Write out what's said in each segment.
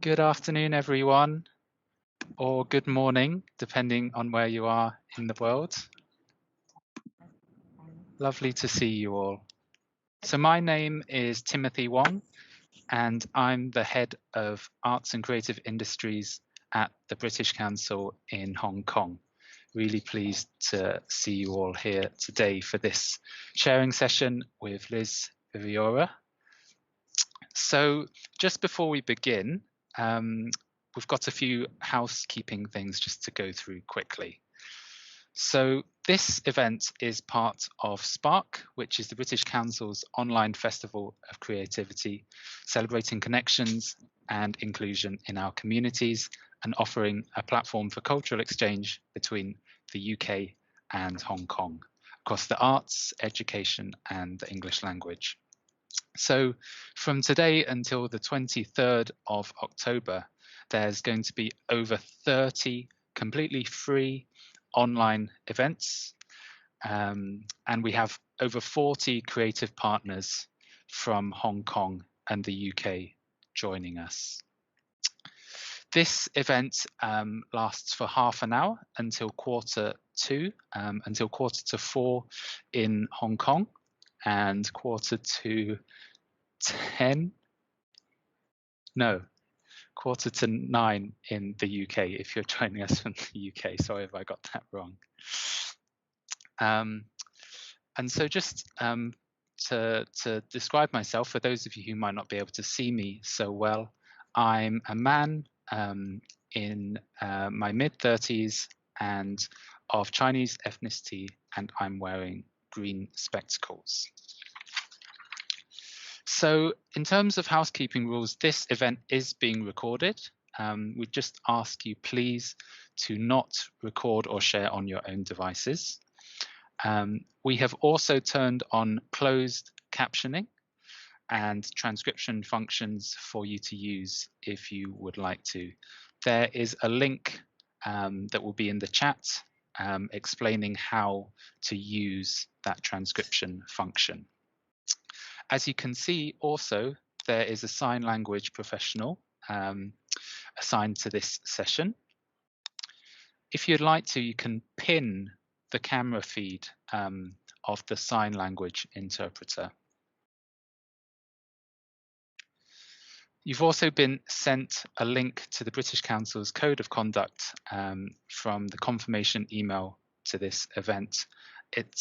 Good afternoon, everyone, or good morning, depending on where you are in the world. Lovely to see you all. So my name is Timothy Wong, and I'm the head of Arts and Creative Industries at the British Council in Hong Kong. Really pleased to see you all here today for this sharing session with Liz Viviora. So just before we begin, we've got a few housekeeping things just to go through quickly. So this event is part of Spark, which is the British Council's online festival of creativity, celebrating connections and inclusion in our communities and offering a platform for cultural exchange between the UK and Hong Kong across the arts, education and the English language. So from today until the 23rd of October, there's going to be over 30 completely free online events. And we have over 40 creative partners from Hong Kong and the UK joining us. This event lasts for half an hour until quarter to 4 in Hong Kong and quarter to 9 in the UK if you're joining us from the UK. Sorry if I got that wrong. And so just to describe myself, for those of you who might not be able to see me so well, I'm a man in my mid-30s and of Chinese ethnicity, and I'm wearing green spectacles. So in terms of housekeeping rules, this event is being recorded. We just ask you please to not record or share on your own devices. We have also turned on closed captioning and transcription functions for you to use if you would like to. There is a link that will be in the chat explaining how to use that transcription function. As you can see also, there is a sign language professional assigned to this session. If you'd like to, you can pin the camera feed of the sign language interpreter. You've also been sent a link to the British Council's Code of Conduct from the confirmation email to this event. It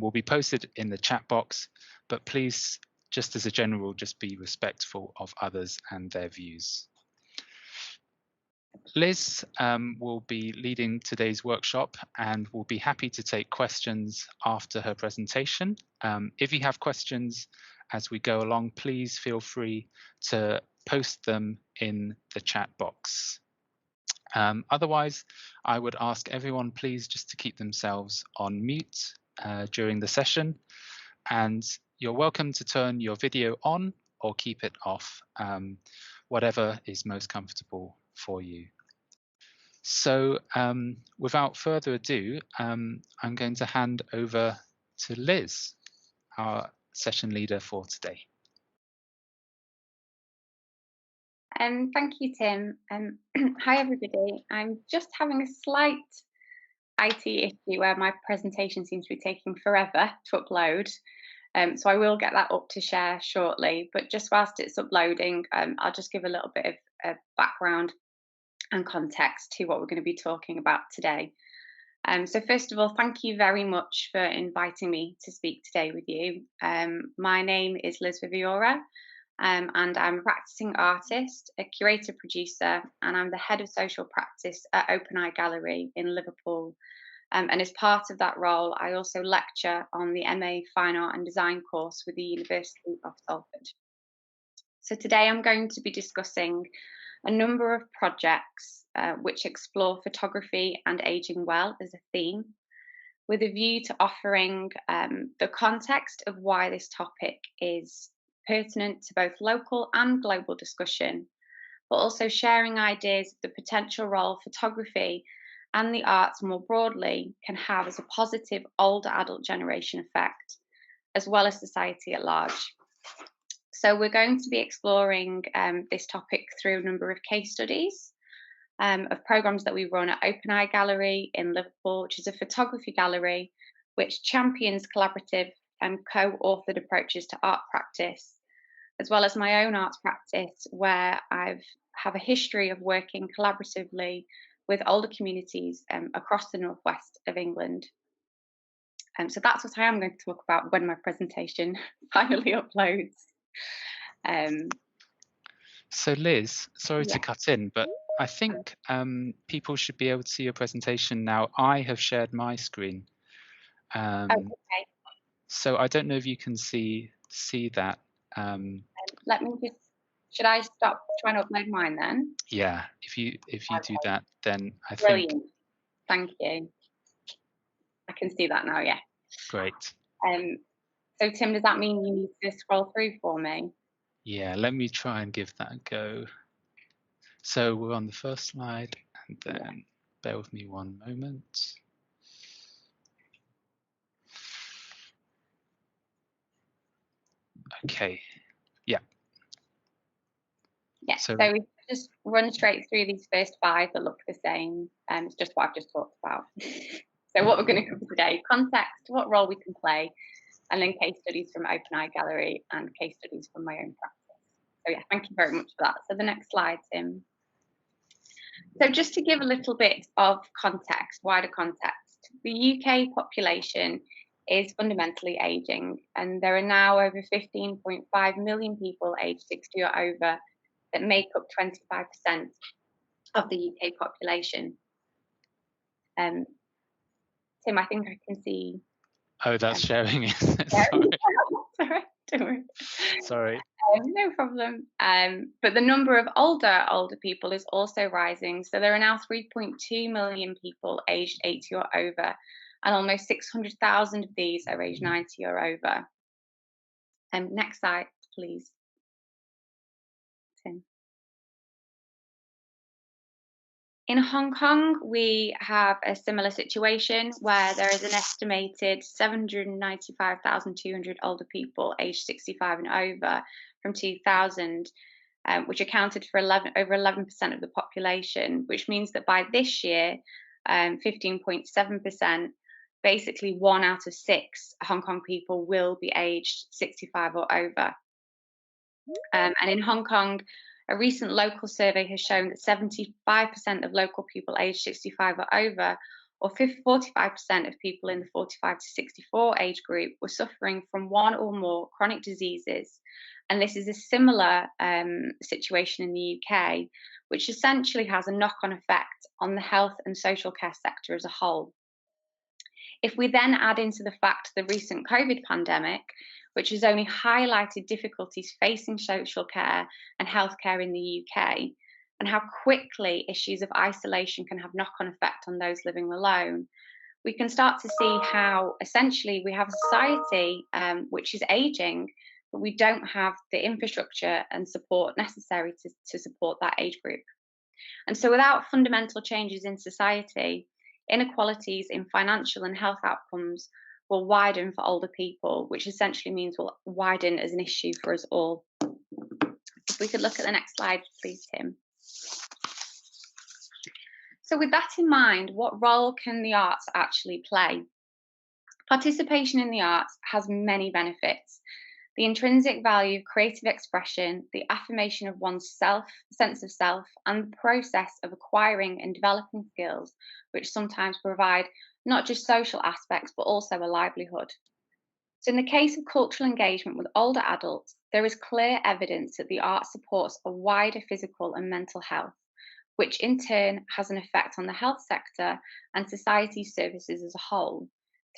will be posted in the chat box, but please, just as a general, just be respectful of others and their views. Liz will be leading today's workshop and will be happy to take questions after her presentation. If you have questions as we go along, please feel free to post them in the chat box. Otherwise, I would ask everyone please just to keep themselves on mute during the session, and you're welcome to turn your video on or keep it off, whatever is most comfortable for you. So without further ado, I'm going to hand over to Liz, our session leader for today. Thank you, Tim. Hi, everybody. I'm just having a slight IT issue where my presentation seems to be taking forever to upload. So I will get that up to share shortly. But just whilst it's uploading, I'll just give a little bit of background and context to what we're going to be talking about today. So first of all, thank you very much for inviting me to speak today with you. My name is Liz Viviora. And I'm a practicing artist, a curator producer, and I'm the head of social practice at Open Eye Gallery in Liverpool. And as part of that role, I also lecture on the MA Fine Art and Design course with the University of Salford. So today I'm going to be discussing a number of projects which explore photography and aging well as a theme, with a view to offering the context of why this topic is pertinent to both local and global discussion, but also sharing ideas of the potential role photography and the arts more broadly can have as a positive older adult generation effect, as well as society at large. So we're going to be exploring this topic through a number of case studies of programs that we run at Open Eye Gallery in Liverpool, which is a photography gallery which champions collaborative and co-authored approaches to art practice, as well as my own arts practice, where I have a history of working collaboratively with older communities across the northwest of England. So that's what I am going to talk about when my presentation finally uploads. So Liz, sorry Yeah. to cut in, but I think people should be able to see your presentation now. I have shared my screen. Okay. So I don't know if you can see that. Let me just. Should I stop trying to upload mine then? Yeah, if you do that, then I think Brilliant. Thank you. I can see that now. Yeah. great. So Tim, does that mean you need to scroll through for me? Yeah, let me try and give that a go. So we're on the first slide, and then bear with me one moment. Okay. Yeah. Yeah. So we just run straight through these first 5 that look the same, and it's just what I've just talked about. So what we're going to cover today: context, what role we can play, and then case studies from Open Eye Gallery and case studies from my own practice. So yeah, thank you very much for that. So the next slide, Tim. So just to give a little bit of context, wider context, the UK population is fundamentally ageing, and there are now over 15.5 million people aged 60 or over that make up 25% of the UK population. Tim, I think I can see. Oh, that's sharing it. Sorry. Don't worry. Sorry. No problem. But the number of older people is also rising. So there are now 3.2 million people aged 80 or over, and almost 600,000 of these are aged 90 or over. Next slide, please, Tim. In Hong Kong, we have a similar situation where there is an estimated 795,200 older people aged 65 and over from 2000, which accounted for over 11% of the population, which means that by this year, 15.7%, basically 1 out of 6 Hong Kong people will be aged 65 or over. And in Hong Kong, a recent local survey has shown that 75% of local people aged 65 or over, or 45% of people in the 45 to 64 age group, were suffering from 1 or more chronic diseases. And this is a similar situation in the UK, which essentially has a knock-on effect on the health and social care sector as a whole. If we then add into the fact the recent COVID pandemic, which has only highlighted difficulties facing social care and healthcare in the UK, and how quickly issues of isolation can have knock-on effect on those living alone, we can start to see how essentially we have a society which is aging, but we don't have the infrastructure and support necessary to support that age group. And so without fundamental changes in society, inequalities in financial and health outcomes will widen for older people, which essentially means will widen as an issue for us all. If we could look at the next slide, please, Tim. So with that in mind, what role can the arts actually play? Participation in the arts has many benefits. The intrinsic value of creative expression, the affirmation of one's sense of self, and the process of acquiring and developing skills, which sometimes provide not just social aspects, but also a livelihood. So in the case of cultural engagement with older adults, there is clear evidence that the arts supports a wider physical and mental health, which in turn has an effect on the health sector and society services as a whole,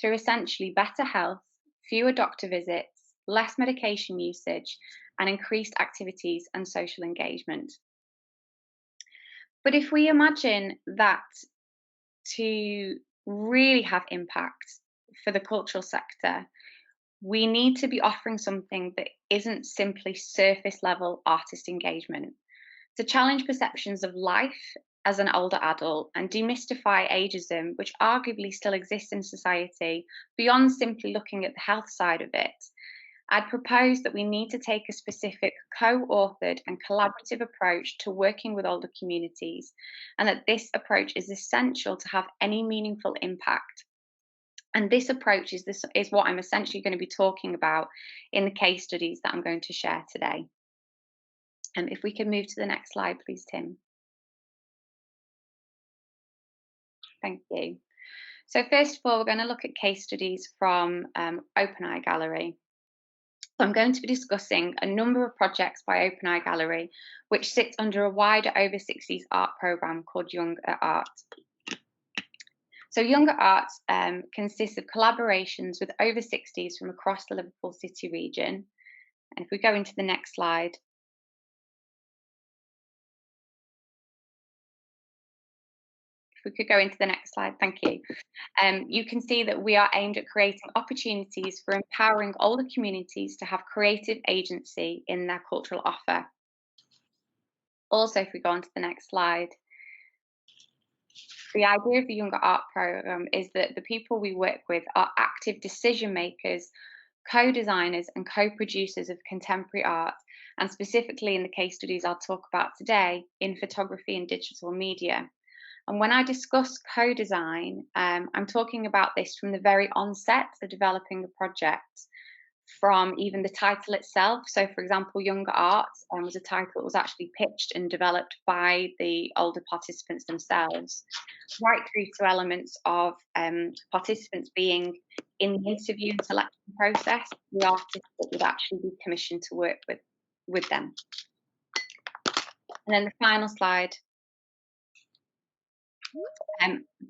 through essentially better health, fewer doctor visits, less medication usage, and increased activities and social engagement. But if we imagine that to really have impact for the cultural sector, we need to be offering something that isn't simply surface level artist engagement. To challenge perceptions of life as an older adult and demystify ageism, which arguably still exists in society, beyond simply looking at the health side of it, I'd propose that we need to take a specific co-authored and collaborative approach to working with older communities, and that this approach is essential to have any meaningful impact. And this approach is what I'm essentially going to be talking about in the case studies that I'm going to share today. And if we can move to the next slide, please, Tim. Thank you. So first of all, we're going to look at case studies from Open Eye Gallery. So I'm going to be discussing a number of projects by Open Eye Gallery, which sits under a wider over 60s art programme called Young at Art. So Young at Art consists of collaborations with over 60s from across the Liverpool City region. And if we go into the next slide, we could go into the next slide, thank you. You can see that we are aimed at creating opportunities for empowering older communities to have creative agency in their cultural offer. Also, if we go on to the next slide, the idea of the Young at Art programme is that the people we work with are active decision makers, co-designers and co-producers of contemporary art, and specifically in the case studies I'll talk about today, in photography and digital media. And when I discuss co-design, I'm talking about this from the very onset of developing the project, from even the title itself. So for example, Young at Art was a title that was actually pitched and developed by the older participants themselves, right through to elements of participants being in the interview and selection process, the artists that would actually be commissioned to work with them. And then the final slide.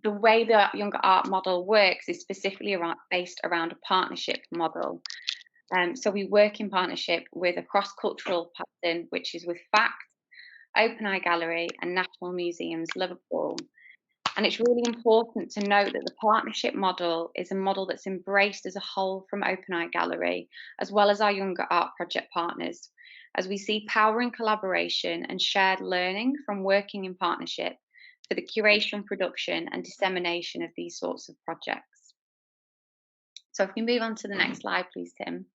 The way the Young at Art model works is specifically based around a partnership model. So we work in partnership with a cross-cultural pattern, which is with FACT, Open Eye Gallery and National Museums Liverpool. And it's really important to note that the partnership model is a model that's embraced as a whole from Open Eye Gallery, as well as our Young at Art project partners, as we see power in collaboration and shared learning from working in partnership for the curation, production and dissemination of these sorts of projects. So if we move on to the next slide, please, Tim.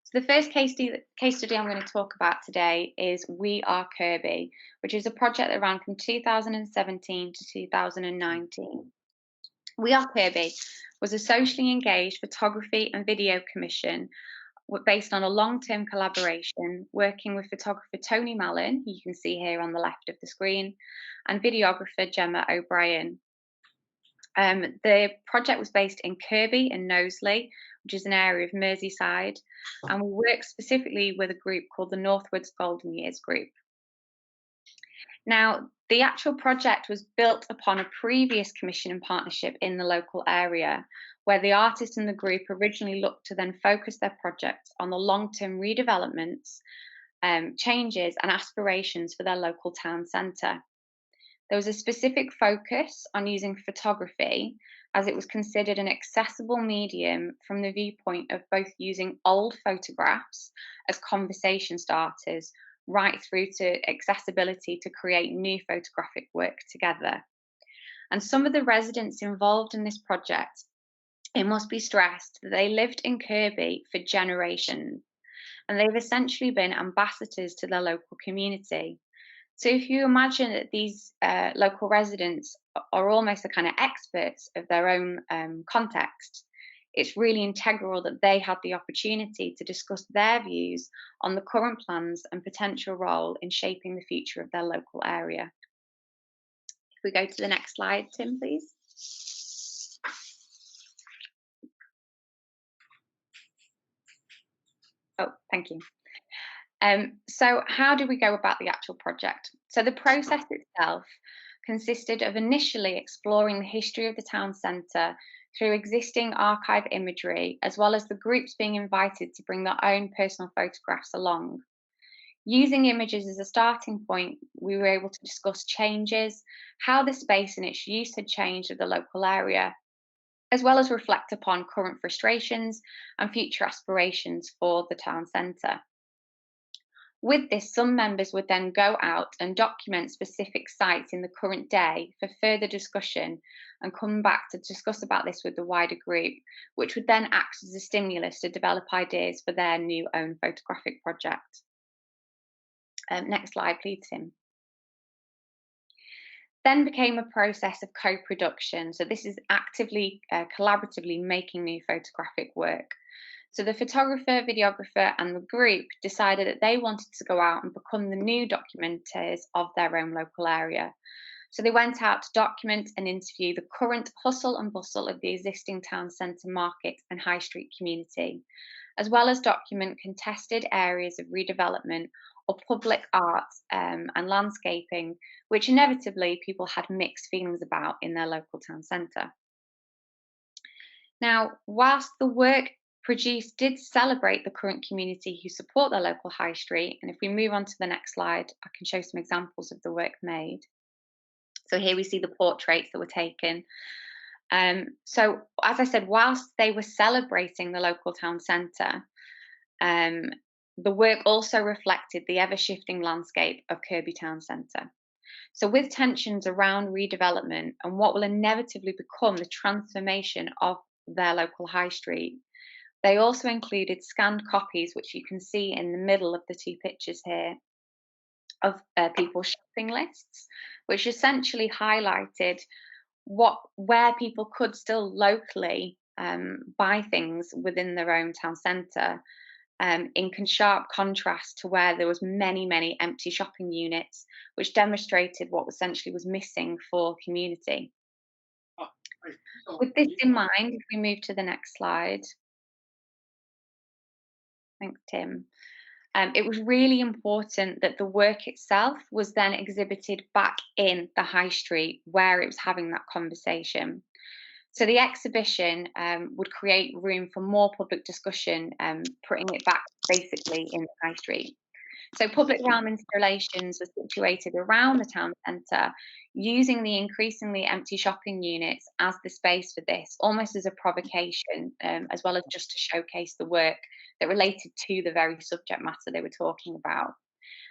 So the first case study I'm going to talk about today is We Are Kirkby, which is a project that ran from 2017 to 2019. We Are Kirkby was a socially engaged photography and video commission based on a long-term collaboration working with photographer Tony Mallon, who you can see here on the left of the screen, and videographer Gemma O'Brien. The project was based in Kirkby and Knowsley, which is an area of Merseyside, and we worked specifically with a group called the Northwards Golden Years Group. Now, the actual project was built upon a previous commission and partnership in the local area, where the artist and the group originally looked to then focus their projects on the long-term redevelopments, changes and aspirations for their local town centre. There was a specific focus on using photography, as it was considered an accessible medium from the viewpoint of both using old photographs as conversation starters, right through to accessibility to create new photographic work together. And some of the residents involved in this project, it must be stressed that they lived in Kirkby for generations, and they've essentially been ambassadors to their local community. So if you imagine that these local residents are almost the kind of experts of their own context, it's really integral that they had the opportunity to discuss their views on the current plans and potential role in shaping the future of their local area. If we go to the next slide, Tim, please. Oh, thank you. So how do we go about the actual project? So the process itself consisted of initially exploring the history of the town centre through existing archive imagery, as well as the groups being invited to bring their own personal photographs along. Using images as a starting point, we were able to discuss changes, how the space and its use had changed of the local area, as well as reflect upon current frustrations and future aspirations for the town centre. With this, some members would then go out and document specific sites in the current day for further discussion and come back to discuss about this with the wider group, which would then act as a stimulus to develop ideas for their new own photographic project. Next slide, please, Tim. Then became a process of co-production. So this is actively, collaboratively making new photographic work. So the photographer, videographer, and the group decided that they wanted to go out and become the new documenters of their own local area. So they went out to document and interview the current hustle and bustle of the existing town centre market and high street community, as well as document contested areas of redevelopment or public art and landscaping, which inevitably people had mixed feelings about in their local town centre. Now, whilst the work produced did celebrate the current community who support their local high street, and if we move on to the next slide, I can show some examples of the work made. So here we see the portraits that were taken. So as I said, whilst they were celebrating the local town centre, the work also reflected the ever-shifting landscape of Kirkby Town Centre. So with tensions around redevelopment and what will inevitably become the transformation of their local high street, they also included scanned copies, which you can see in the middle of the two pictures here, of people's shopping lists, which essentially highlighted where people could still locally buy things within their own town centre, in sharp contrast to where there was many empty shopping units, which demonstrated what essentially was missing for community. With this in mind, if we move to the next slide. Thanks, Tim. It was really important that the work itself was then exhibited back in the high street where it was having that conversation. So the exhibition would create room for more public discussion, putting it back basically in the high street. So public realm installations were situated around the town centre, using the increasingly empty shopping units as the space for this, almost as a provocation, as well as just to showcase the work that related to the very subject matter they were talking about.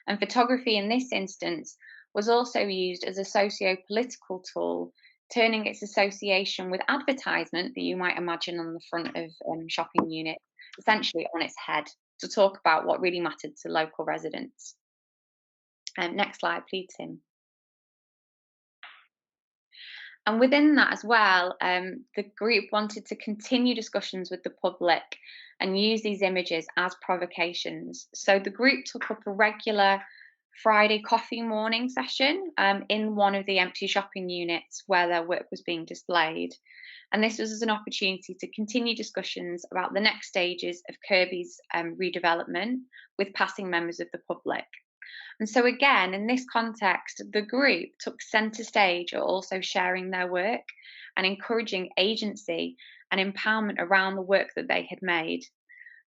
And photography in this instance was also used as a socio-political tool, turning its association with advertisement that you might imagine on the front of shopping units essentially on its head to talk about what really mattered to local residents. Next slide, please, Tim. And within that as well, the group wanted to continue discussions with the public and use these images as provocations. So the group took up a regular Friday coffee morning session in one of the empty shopping units where their work was being displayed. And this was as an opportunity to continue discussions about the next stages of Kirkby's redevelopment with passing members of the public. And so again, in this context, the group took centre stage at also sharing their work and encouraging agency and empowerment around the work that they had made,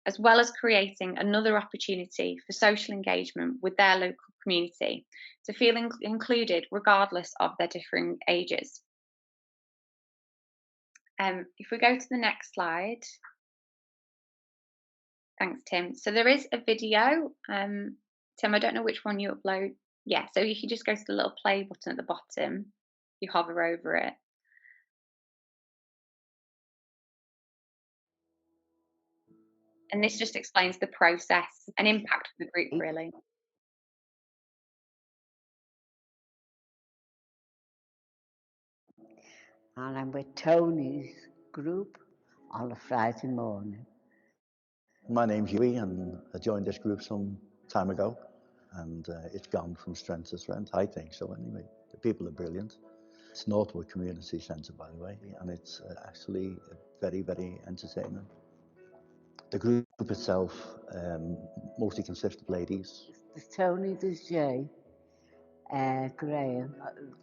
as well as creating another opportunity for social engagement with their local community to feel included regardless of their differing ages. If we go to the next slide. Thanks, Tim. So there is a video. Tim, I don't know which one you upload. Yeah, so if you just go to the little play button at the bottom, you hover over it. And this just explains the process and impact of the group, really. And I'm with Tony's group on a Friday morning. My name's Huey, and I joined this group some time ago, and it's gone from strength to strength, I think so anyway. The people are brilliant. It's Northwood Community Centre, by the way, and it's actually very entertaining. The group itself mostly consists of ladies. There's Tony, there's Jay, Graham,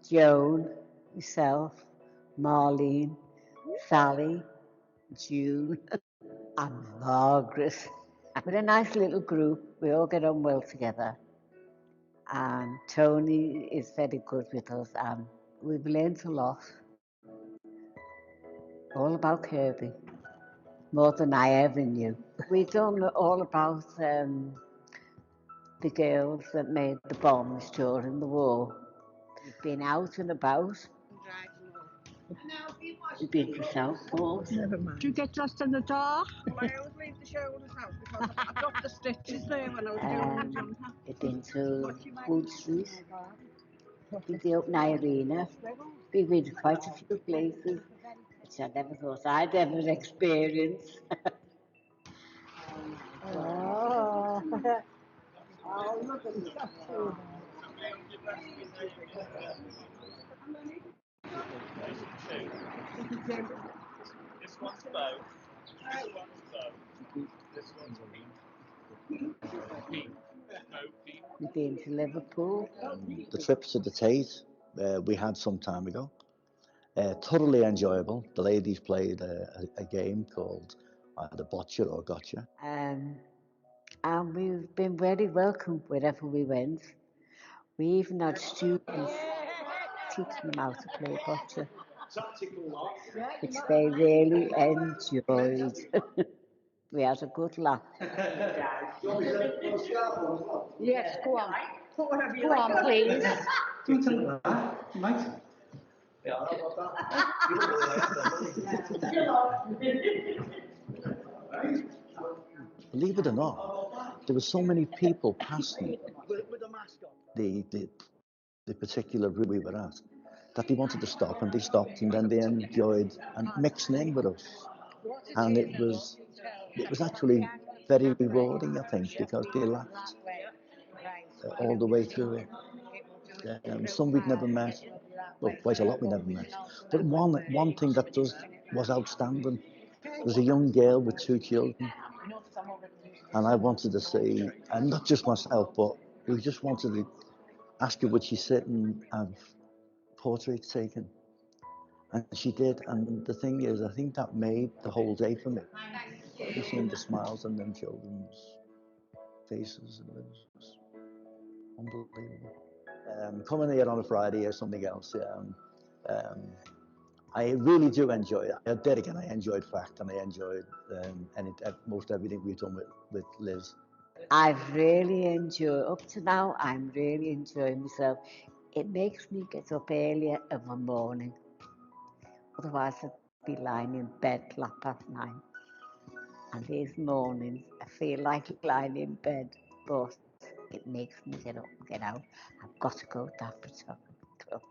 Joan, myself, Marlene, Sally, June, and Margaret. We're a nice little group. We all get on well together. And Tony is very good with us, and we've learned a lot. All about Kirkby, more than I ever knew. We've done all about the the girls that made the bombs during the war. We've been out and about. You've been to Southport. Never mind. Do you get dressed in the dark? Well, I always leave the shoulders out because I got the stitches there when I was doing the jumper. We've been to Wood Street. Been to the Open Eye Arena. Been to quite a few places, which I never thought I'd ever experience. Oh. Oh, look at that. This one's bow. This one's bow. This one's peak. We've been to Liverpool. The trips to the Tate we had some time ago. Totally enjoyable. The ladies played a game called either Botcha or Gotcha. And we've been very welcome wherever we went. We even had students teaching them how to play bocce, which they really enjoyed. We had a good laugh. Yes, go on. Go on, please. Believe it or not, there were so many people passing the particular route we were at that they wanted to stop, and they stopped, and then they enjoyed and mixing in with us. And it was actually very rewarding, I think, because they laughed all the way through it. Some we'd never met, well, quite a lot we never met. But one thing that was outstanding was a young girl with 2 children. And I wanted to say, and not just myself, but we just wanted to ask her would she sit and have portraits taken. And she did, and the thing is, I think that made the whole day for me. Seeing the smiles on them children's faces, it was unbelievable. Coming here on a Friday or something else, I really do enjoy it. There again, I enjoyed FACT, and I enjoyed most everything we've done with Liz. I've really enjoyed, up to now, I'm really enjoying myself. It makes me get up earlier in the morning. Otherwise, I'd be lying in bed till 9:30. And these mornings, I feel like lying in bed, but it makes me get up and get out. I've got to go to that photography club.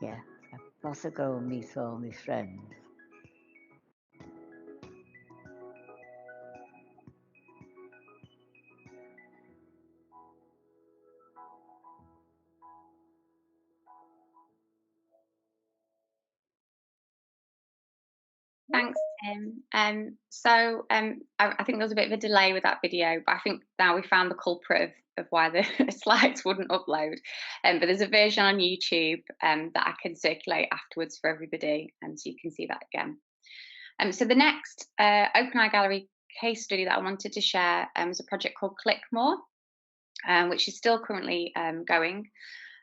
Yeah, I've got to go and meet all my friends. Thanks, Tim. I think there was a bit of a delay with that video, but I think now we found the culprit of why the slides wouldn't upload. But there's a version on YouTube that I can circulate afterwards for everybody, so you can see that again. So the next Open Eye Gallery case study that I wanted to share is a project called Clickmore, which is still currently going.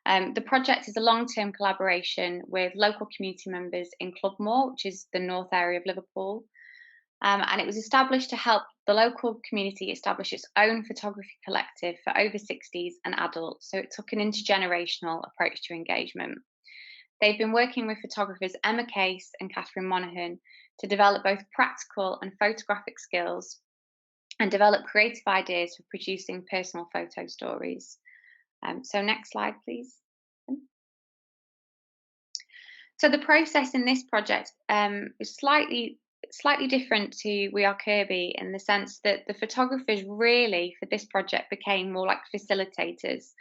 The project is a long-term collaboration with local community members in Clubmoor, which is the north area of Liverpool. And it was established to help the local community establish its own photography collective for over 60s and adults. So it took an intergenerational approach to engagement. They've been working with photographers Emma Case and Catherine Monaghan to develop both practical and photographic skills and develop creative ideas for producing personal photo stories. So next slide, please. So the process in this project is slightly different to We Are Kirby in the sense that the photographers really for this project became more like facilitators.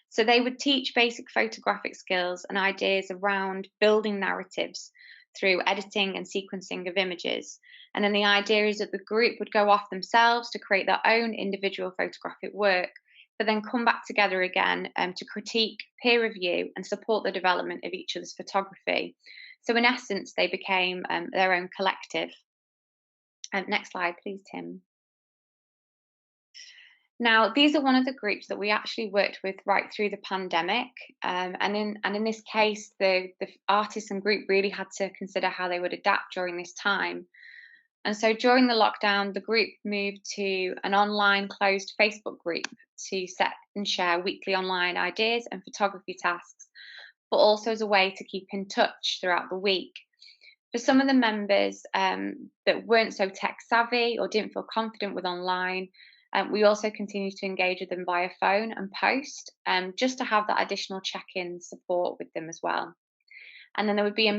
So they would teach basic photographic skills and ideas around building narratives through editing and sequencing of images. And then the idea is that the group would go off themselves to create their own individual photographic work, but then come back together again to critique, peer review, and support the development of each other's photography. So in essence, they became their own collective. Next slide, please, Tim. Now, these are one of the groups that we actually worked with right through the pandemic. And in this case, the artists and group really had to consider how they would adapt during this time. And so during the lockdown, the group moved to an online closed Facebook group to set and share weekly online ideas and photography tasks, but also as a way to keep in touch throughout the week. For some of the members that weren't so tech savvy or didn't feel confident with online, we also continued to engage with them via phone and post, just to have that additional check-in support with them as well. And then there would be a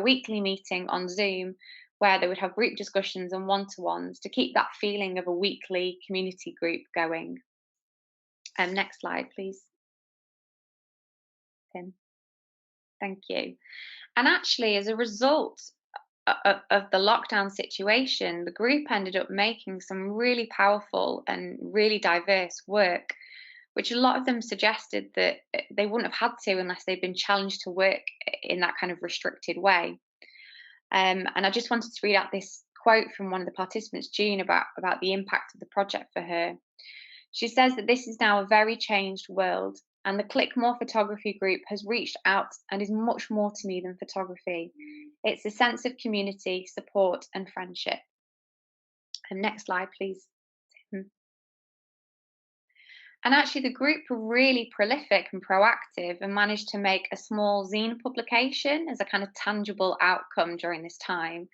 weekly meeting on Zoom where they would have group discussions and one-to-ones to keep that feeling of a weekly community group going. Next slide, please, Tim. Thank you. And actually, as a result of the lockdown situation, the group ended up making some really powerful and really diverse work, which a lot of them suggested that they wouldn't have had to unless they'd been challenged to work in that kind of restricted way. And I just wanted to read out this quote from one of the participants, June, about the impact of the project for her. She says that this is now a very changed world, and the Click More Photography group has reached out and is much more to me than photography. It's a sense of community, support, and friendship. And next slide, please. And actually, the group were really prolific and proactive and managed to make a small zine publication as a kind of tangible outcome during this time.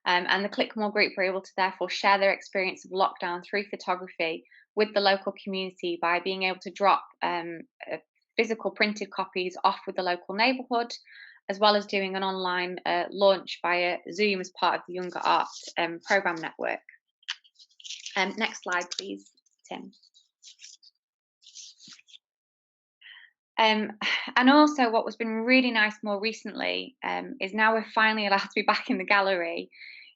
And the Clickmore group were able to therefore share their experience of lockdown through photography with the local community by being able to drop physical printed copies off with the local neighbourhood, as well as doing an online launch via Zoom as part of the Younger Art programme network. Next slide, please, Tim. And also what was been really nice more recently is now we're finally allowed to be back in the gallery,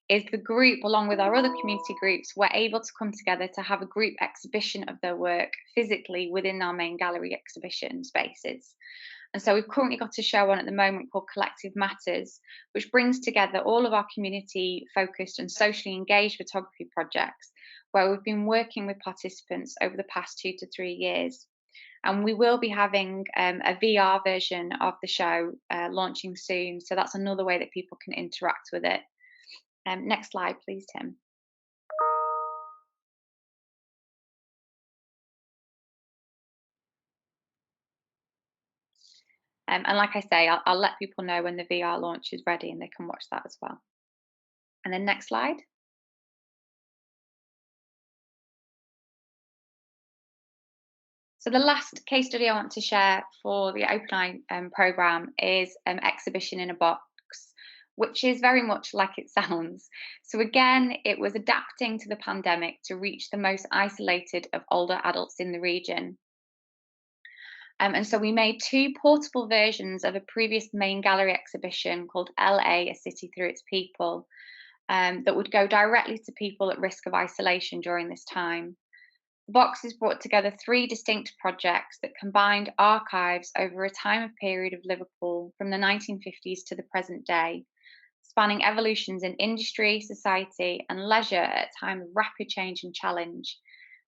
is the group, along with our other community groups, were able to come together to have a group exhibition of their work physically within our main gallery exhibition spaces. And so we've currently got a show on at the moment called Collective Matters, which brings together all of our community focused and socially engaged photography projects, where we've been working with participants over the past 2 to 3 years. And we will be having a VR version of the show launching soon. So that's another way that people can interact with it. Next slide, please, Tim. And like I say, I'll let people know when the VR launch is ready and they can watch that as well. And then next slide. So the last case study I want to share for the Open Eye programme is Exhibition in a Box, which is very much like it sounds. So again, it was adapting to the pandemic to reach the most isolated of older adults in the region. And so we made 2 portable versions of a previous main gallery exhibition called LA, A City Through Its People, that would go directly to people at risk of isolation during this time. The boxes brought together 3 distinct projects that combined archives over a time period of Liverpool from the 1950s to the present day, spanning evolutions in industry, society, and leisure at a time of rapid change and challenge.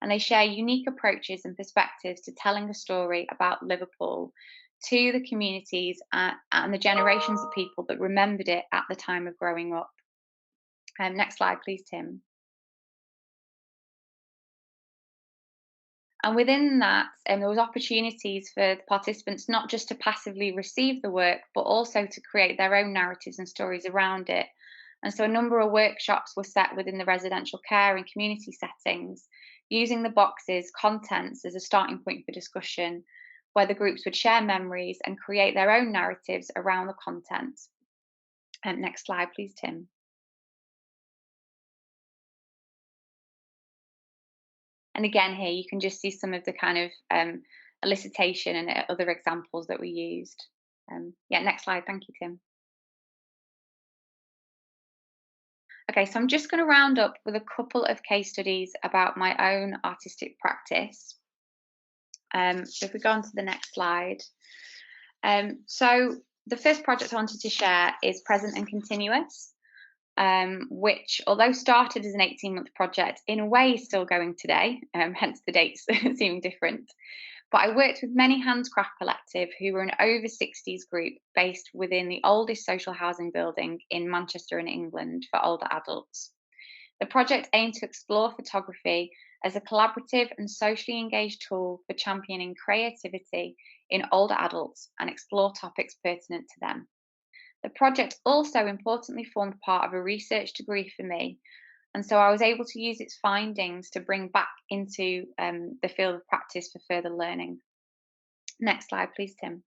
And they share unique approaches and perspectives to telling a story about Liverpool to the communities and the generations of people that remembered it at the time of growing up. Next slide, please, Tim. And within that, there was opportunities for the participants not just to passively receive the work, but also to create their own narratives and stories around it. And so a number of workshops were set within the residential care and community settings, using the boxes' contents as a starting point for discussion, where the groups would share memories and create their own narratives around the content. Next slide, please, Tim. And again, here you can just see some of the kind of elicitation and other examples that we used. Yeah, next slide. Thank you, Tim. Okay, so I'm just going to round up with a couple of case studies about my own artistic practice. So if we go on to the next slide. So the first project I wanted to share is Present and Continuous, which, although started as an 18-month project, in a way is still going today, hence the dates seeming different. But I worked with Many Hands Craft Collective, who were an over 60s group based within the oldest social housing building in Manchester in England for older adults. The project aimed to explore photography as a collaborative and socially engaged tool for championing creativity in older adults and explore topics pertinent to them. The project also importantly formed part of a research degree for me, and so I was able to use its findings to bring back into the field of practice for further learning. Next slide, please, Tim.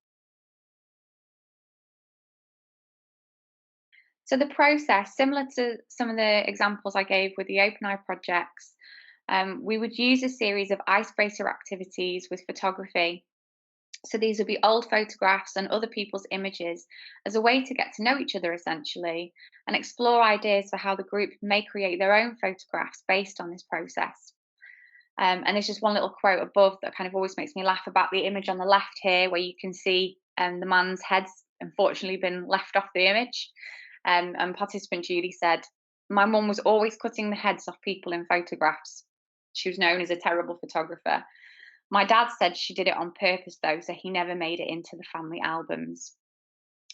So the process, similar to some of the examples I gave with the Open Eye projects, we would use a series of icebreaker activities with photography. So these would be old photographs and other people's images as a way to get to know each other essentially and explore ideas for how the group may create their own photographs based on this process. And there's just one little quote above that kind of always makes me laugh about the image on the left here, where you can see the man's head's unfortunately been left off the image. And participant Julie said, "My mum was always cutting the heads off people in photographs. She was known as a terrible photographer. My dad said she did it on purpose though, so he never made it into the family albums."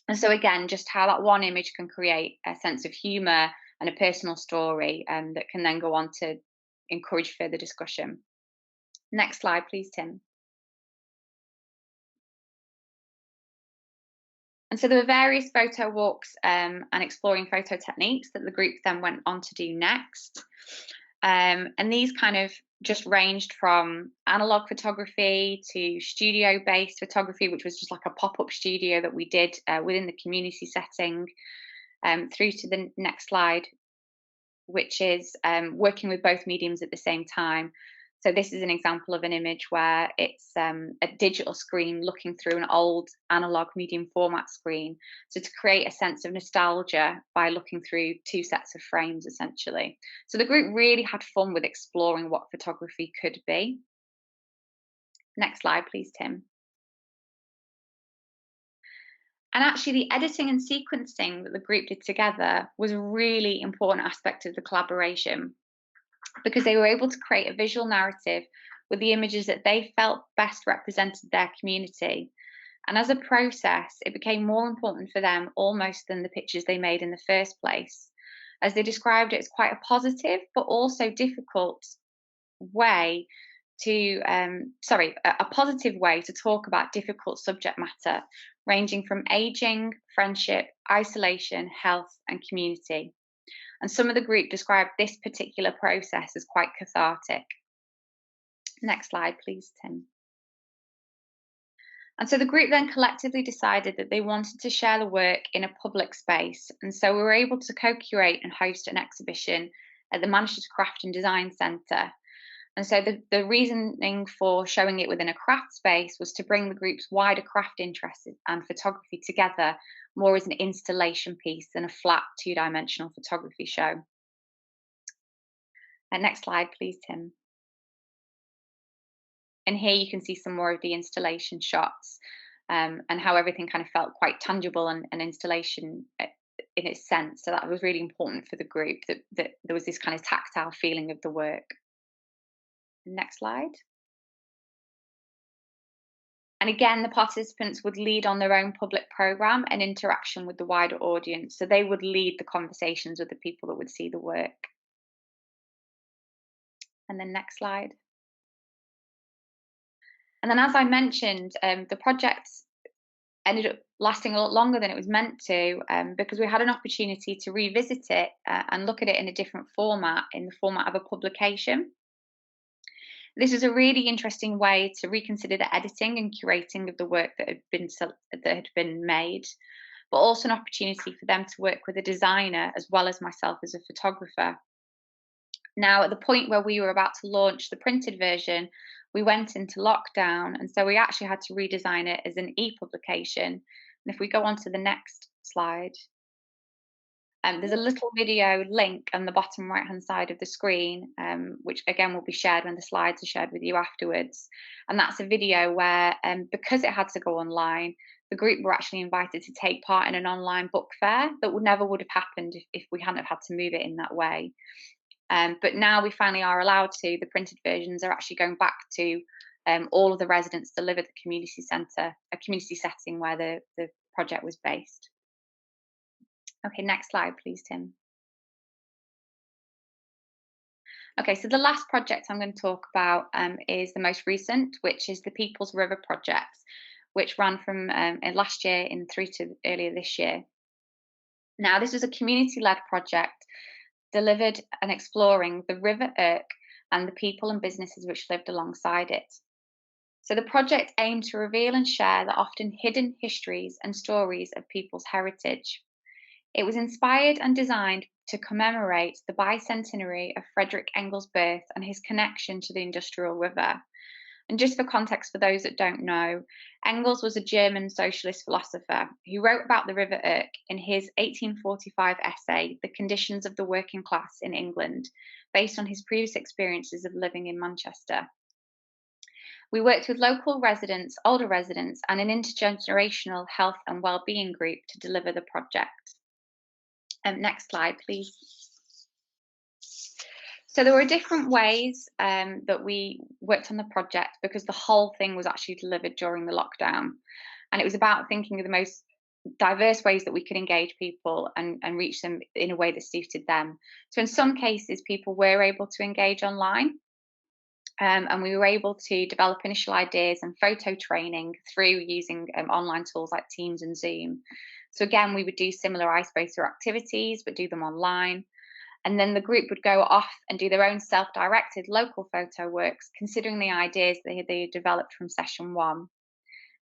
And so again, just how that one image can create a sense of humour and a personal story that can then go on to encourage further discussion. Next slide, please, Tim. And so there were various photo walks and exploring photo techniques that the group then went on to do next. And these kind of just ranged from analog photography to studio-based photography, which was just like a pop-up studio that we did within the community setting, through to the next slide, which is working with both mediums at the same time. So this is an example of an image where it's a digital screen looking through an old analog medium format screen. So to create a sense of nostalgia by looking through two sets of frames, essentially. So the group really had fun with exploring what photography could be. Next slide, please, Tim. And actually the editing and sequencing that the group did together was a really important aspect of the collaboration, because they were able to create a visual narrative with the images that they felt best represented their community. And as a process, it became more important for them almost than the pictures they made in the first place, as they described it as quite a positive but also difficult way to, a positive way to talk about difficult subject matter, ranging from aging, friendship, isolation, health, and community. And some of the group described this particular process as quite cathartic. Next slide, please, Tim. And so the group then collectively decided that they wanted to share the work in a public space. And so we were able to co-curate and host an exhibition at the Manchester Craft and Design Centre. And so the reasoning for showing it within a craft space was to bring the group's wider craft interests and photography together more as an installation piece than a flat two-dimensional photography show. Next slide, please, Tim. And here you can see some more of the installation shots and how everything kind of felt quite tangible and installation in its sense. So that was really important for the group, that there was this kind of tactile feeling of the work. Next slide. And again, the participants would lead on their own public programme and interaction with the wider audience. So they would lead the conversations with the people that would see the work. And then next slide. And then, as I mentioned, the project ended up lasting a lot longer than it was meant to, because we had an opportunity to revisit it and look at it in a different format, in the format of a publication. This is a really interesting way to reconsider the editing and curating of the work that had been made, but also an opportunity for them to work with a designer as well as myself as a photographer. Now, at the point where we were about to launch the printed version, we went into lockdown, and so we actually had to redesign it as an e-publication. And if we go on to the next slide, there's a little video link on the bottom right hand side of the screen, which again will be shared when the slides are shared with you afterwards. And that's a video where, because it had to go online, the group were actually invited to take part in an online book fair that never would have happened if we hadn't have had to move it in that way. But now we finally are allowed to. The printed versions are actually going back to all of the residents delivered the community centre, a community setting where the project was based. Okay, next slide, please, Tim. Okay, so the last project I'm going to talk about is the most recent, which is the People's River Project, which ran from last year through to earlier this year. Now, this was a community-led project delivered and exploring the River Irk and the people and businesses which lived alongside it. So the project aimed to reveal and share the often hidden histories and stories of people's heritage. It was inspired and designed to commemorate the bicentenary of Frederick Engels' birth and his connection to the industrial river. And just for context, for those that don't know, Engels was a German socialist philosopher who wrote about the River Irk in his 1845 essay, The Conditions of the Working Class in England, based on his previous experiences of living in Manchester. We worked with local residents, older residents, and an intergenerational health and wellbeing group to deliver the project. Next slide, please. So there were different ways that we worked on the project because the whole thing was actually delivered during the lockdown. And it was about thinking of the most diverse ways that we could engage people and reach them in a way that suited them. So in some cases, people were able to engage online. And we were able to develop initial ideas and photo training through using online tools like Teams and Zoom. So again, we would do similar icebreaker activities, but do them online. And then the group would go off and do their own self-directed local photo works, considering the ideas they had developed from session one.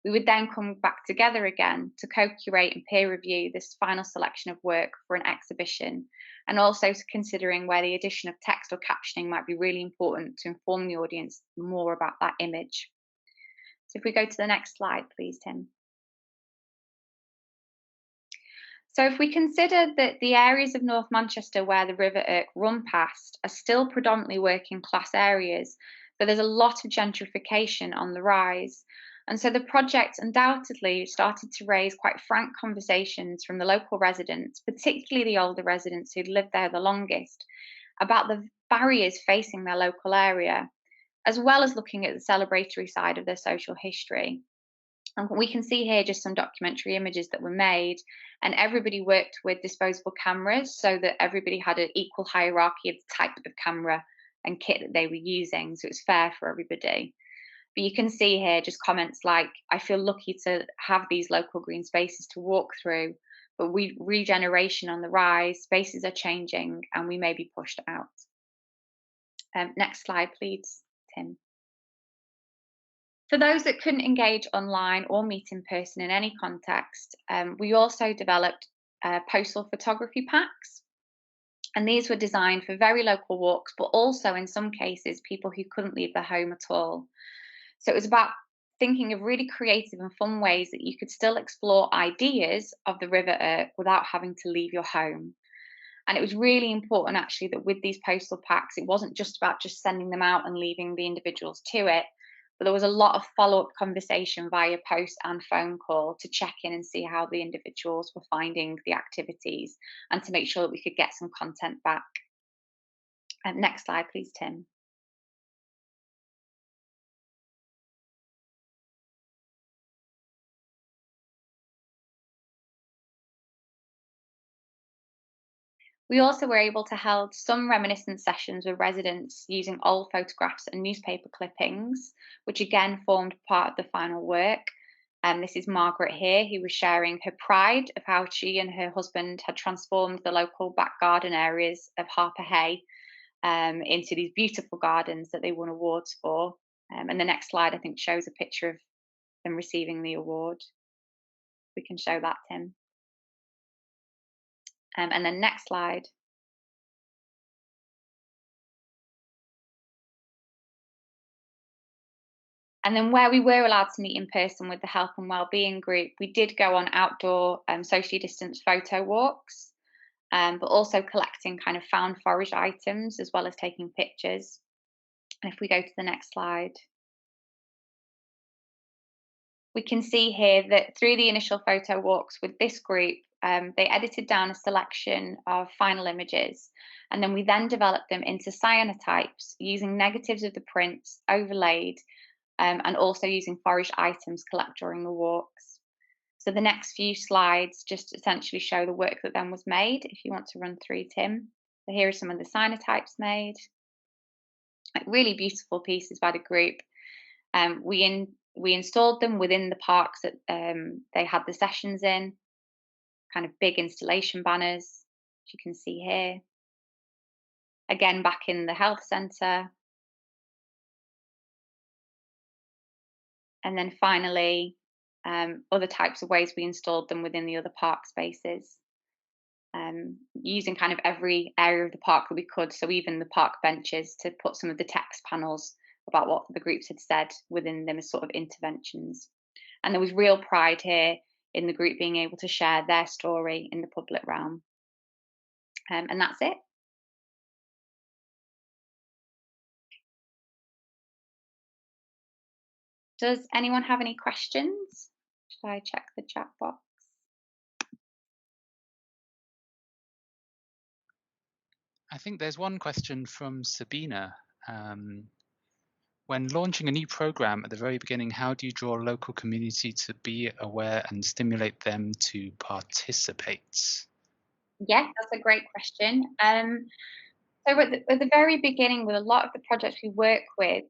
We would then come back together again to co-curate and peer review this final selection of work for an exhibition, and also considering where the addition of text or captioning might be really important to inform the audience more about that image. So if we go to the next slide, please, Tim. So if we consider that the areas of North Manchester where the River Irk run past are still predominantly working class areas, but there's a lot of gentrification on the rise. And so the project undoubtedly started to raise quite frank conversations from the local residents, particularly the older residents who'd lived there the longest, about the barriers facing their local area, as well as looking at the celebratory side of their social history. And we can see here just some documentary images that were made, and everybody worked with disposable cameras so that everybody had an equal hierarchy of the type of camera and kit that they were using, so it's fair for everybody. But you can see here just comments like, I feel lucky to have these local green spaces to walk through, but regeneration on the rise, spaces are changing, and we may be pushed out. Next slide, please, Tim. For those that couldn't engage online or meet in person in any context, we also developed postal photography packs. And these were designed for very local walks, but also in some cases, people who couldn't leave their home at all. So it was about thinking of really creative and fun ways that you could still explore ideas of the River Irk without having to leave your home. And it was really important actually that with these postal packs, it wasn't just about just sending them out and leaving the individuals to it, but there was a lot of follow-up conversation via post and phone call to check in and see how the individuals were finding the activities and to make sure that we could get some content back. Next slide, please, Tim. We also were able to hold some reminiscence sessions with residents using old photographs and newspaper clippings, which again formed part of the final work. This is Margaret here, who was sharing her pride of how she and her husband had transformed the local back garden areas of Harper Hay into these beautiful gardens that they won awards for. And the next slide, I think, shows a picture of them receiving the award. We can show that, Tim. And then next slide. And then where we were allowed to meet in person with the health and wellbeing group, we did go on outdoor socially distanced photo walks, but also collecting kind of found forage items as well as taking pictures. And if we go to the next slide. We can see here that through the initial photo walks with this group, they edited down a selection of final images, and then we then developed them into cyanotypes using negatives of the prints overlaid and also using forage items collected during the walks. So the next few slides just essentially show the work that then was made, if you want to run through, Tim. So here are some of the cyanotypes made. Like really beautiful pieces by the group. We installed them within the parks that they had the sessions in, kind of big installation banners, as you can see here. Again, back in the health centre. And then finally, other types of ways we installed them within the other park spaces, using kind of every area of the park that we could. So even the park benches, to put some of the text panels about what the groups had said within them as sort of interventions. And there was real pride here in the group being able to share their story in the public realm. And that's it. Does anyone have any questions? Should I check the chat box? I think there's one question from Sabina. When launching a new program at the very beginning, how do you draw a local community to be aware and stimulate them to participate? Yes, that's a great question. So at the very beginning, with a lot of the projects we work with,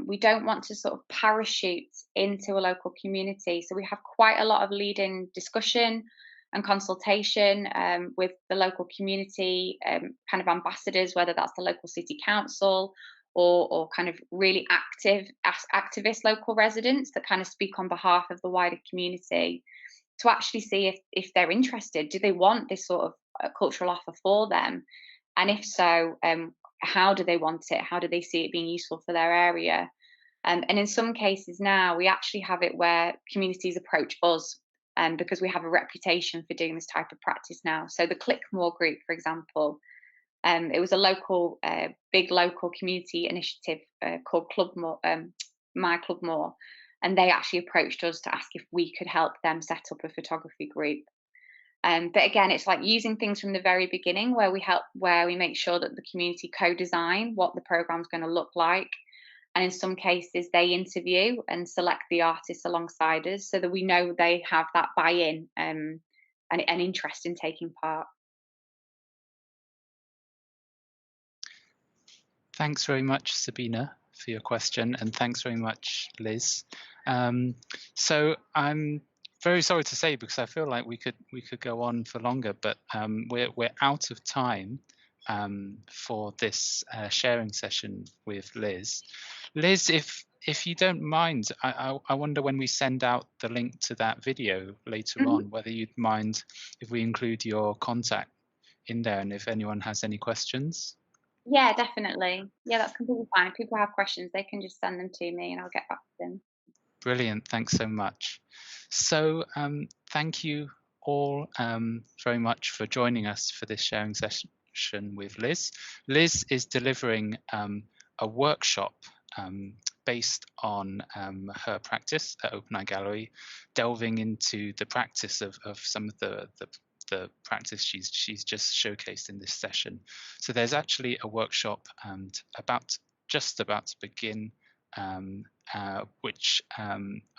we don't want to sort of parachute into a local community. So we have quite a lot of leading discussion and consultation with the local community kind of ambassadors, whether that's the local city council or kind of really activist local residents that kind of speak on behalf of the wider community, to actually see if they're interested. Do they want this sort of cultural offer for them? And if so, how do they want it? How do they see it being useful for their area? And in some cases now, we actually have it where communities approach us because we have a reputation for doing this type of practice now. So the Clickmore group, for example, it was a local, big local community initiative called My Club More. And they actually approached us to ask if we could help them set up a photography group. But again, it's like using things from the very beginning where we make sure that the community co-design what the program's going to look like. And in some cases, they interview and select the artists alongside us so that we know they have that buy-in and an interest in taking part. Thanks very much, Sabina, for your question, and thanks very much, Liz. So I'm very sorry to say, because I feel like we could go on for longer, but we're out of time for this sharing session with Liz. Liz, if you don't mind, I wonder when we send out the link to that video later on, whether you'd mind if we include your contact in there, and if anyone has any questions. Yeah, definitely. Yeah, that's completely fine. If people have questions, they can just send them to me and I'll get back to them. Brilliant. Thanks so much. So thank you all very much for joining us for this sharing session with Liz. Liz is delivering a workshop based on her practice at Open Eye Gallery, delving into the practice of some of the practice she's just showcased in this session. So there's actually a workshop just about to begin, which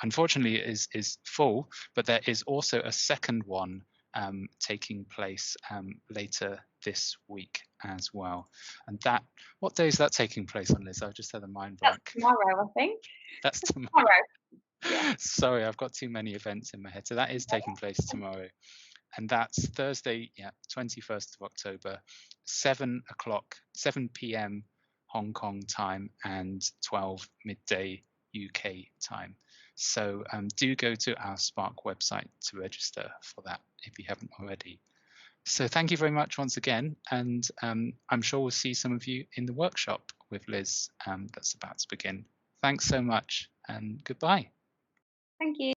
unfortunately is full, but there is also a second one taking place later this week as well. And what day is that taking place on, Liz? I've just had a mind blank. That's tomorrow, I think. That's tomorrow. Yeah. Sorry, I've got too many events in my head. So that is taking place tomorrow. And that's Thursday, 21st of October, 7 p.m. Hong Kong time and 12 midday UK time. So do go to our Spark website to register for that if you haven't already. So thank you very much once again, and I'm sure we'll see some of you in the workshop with Liz that's about to begin. Thanks so much, and goodbye. Thank you.